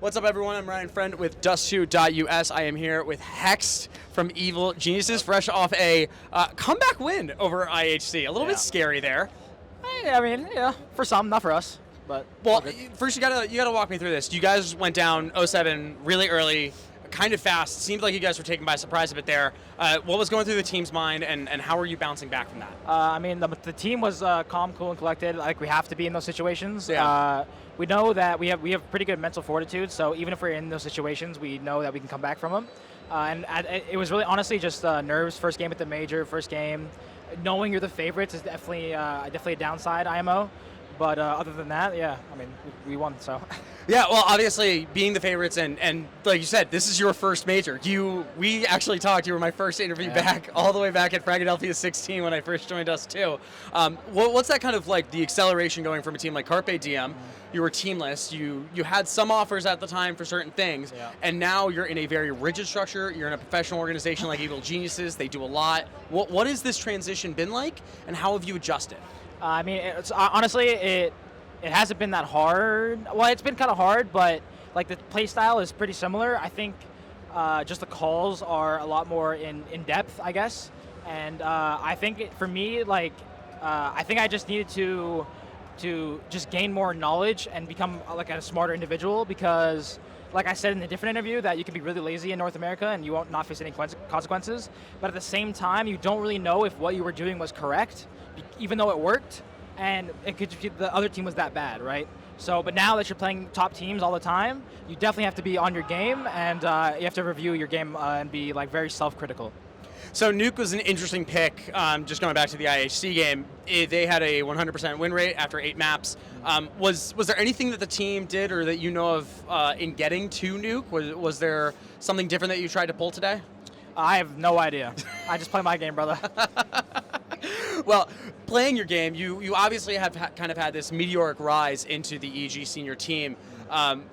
What's up, everyone? I'm Ryan Friend with Dust2.us. I am here with HexT from Evil Geniuses, fresh off a comeback win over IHC. A little bit scary there. I mean, yeah, for some, not for us. But well, first you gotta walk me through this. You guys went down 0-7 really early, kind of fast. It seemed like you guys were taken by surprise a bit there. What was going through the team's mind, and how are you bouncing back from that? I mean, the team was calm, cool, and collected. Like we have to be in those situations. Yeah. We know that we have pretty good mental fortitude. So even if we're in those situations, we know that we can come back from them. And it was really honestly just nerves. First game at the major, first game. Knowing you're the favorites is definitely a downside, IMO. But other than that, yeah, I mean, we won, so. Yeah, well, obviously, being the favorites, and like you said, this is your first major. We actually talked. You were my first interview back, all the way back at Philadelphia 16 when I first joined us, too. What's that kind of like, the acceleration going from a team like Carpe Diem? You were teamless. You had some offers at the time for certain things, and now you're in a very rigid structure. You're in a professional organization like Evil Geniuses. They do a lot. What has this transition been like, and how have you adjusted? I mean, honestly, it hasn't been that hard. Well, it's been kind of hard, but like the play style is pretty similar. I think just the calls are a lot more in depth, I guess. And I think for me, like I think I just needed to just gain more knowledge and become like a smarter individual, because like I said in a different interview, that you can be really lazy in North America and you won't not face any consequences. But at the same time, you don't really know if what you were doing was correct, even though it worked, and it could just be the other team was that bad, right? So, but now that you're playing top teams all the time, you definitely have to be on your game, and you have to review your game and be like very self-critical. So Nuke was an interesting pick. Just going back to the IHC game, they had a 100% win rate after 8 maps. Was there anything that the team did or that you know of in getting to Nuke? Was there something different that you tried to pull today? I have no idea. I just play my game, brother. Well, playing your game, you obviously have kind of had this meteoric rise into the EG senior team.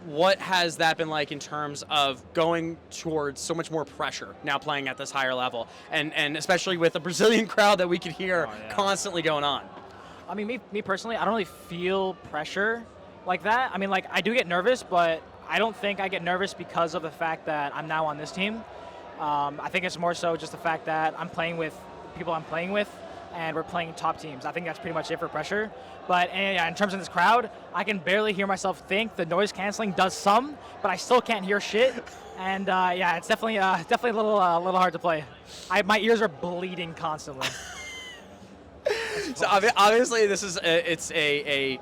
What has that been like in terms of going towards so much more pressure now playing at this higher level, and especially with a Brazilian crowd that we could hear constantly going on? I mean, me personally, I don't really feel pressure like that. I mean, like I do get nervous, but I don't think I get nervous because of the fact that I'm now on this team. I think it's more so just the fact that I'm playing with people I'm playing with, and we're playing top teams. I think that's pretty much it for pressure. But in terms of this crowd, I can barely hear myself think. The noise canceling does some, but I still can't hear shit. And yeah, it's definitely a little hard to play. My ears are bleeding constantly. So obviously, this is it's a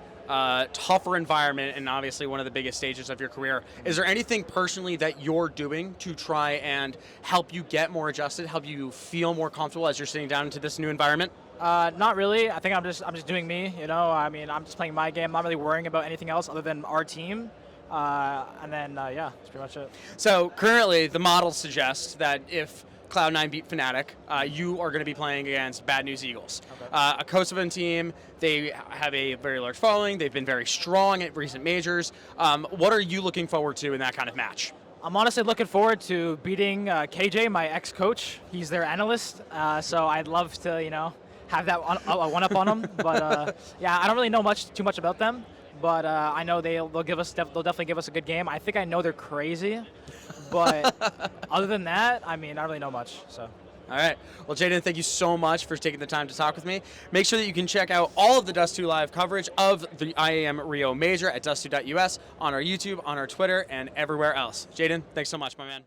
tougher environment, and obviously one of the biggest stages of your career. Is there anything personally that you're doing to try and help you get more adjusted, help you feel more comfortable as you're sitting down into this new environment? Not really. I think I'm just doing me. You know, I mean, I'm just playing my game. I'm not really worrying about anything else other than our team. And then yeah, that's pretty much it. So currently, the model suggests that if Cloud9 beat Fnatic, you are going to be playing against Bad News Eagles. Okay. A Kosovan team. They have a very large following. They've been very strong at recent majors. What are you looking forward to in that kind of match? I'm honestly looking forward to beating KJ, my ex-coach. He's their analyst, so I'd love to, you know, have that one-up on him. But yeah, I don't really know too much about them. But I know they'll definitely give us a good game. I think I know they're crazy, but other than that, I mean, I don't really know much. So. All right. Well, Jadan, thank you so much for taking the time to talk with me. Make sure that you can check out all of the Dust2 live coverage of the IAM Rio Major at Dust2.us on our YouTube, on our Twitter, and everywhere else. Jadan, thanks so much, my man.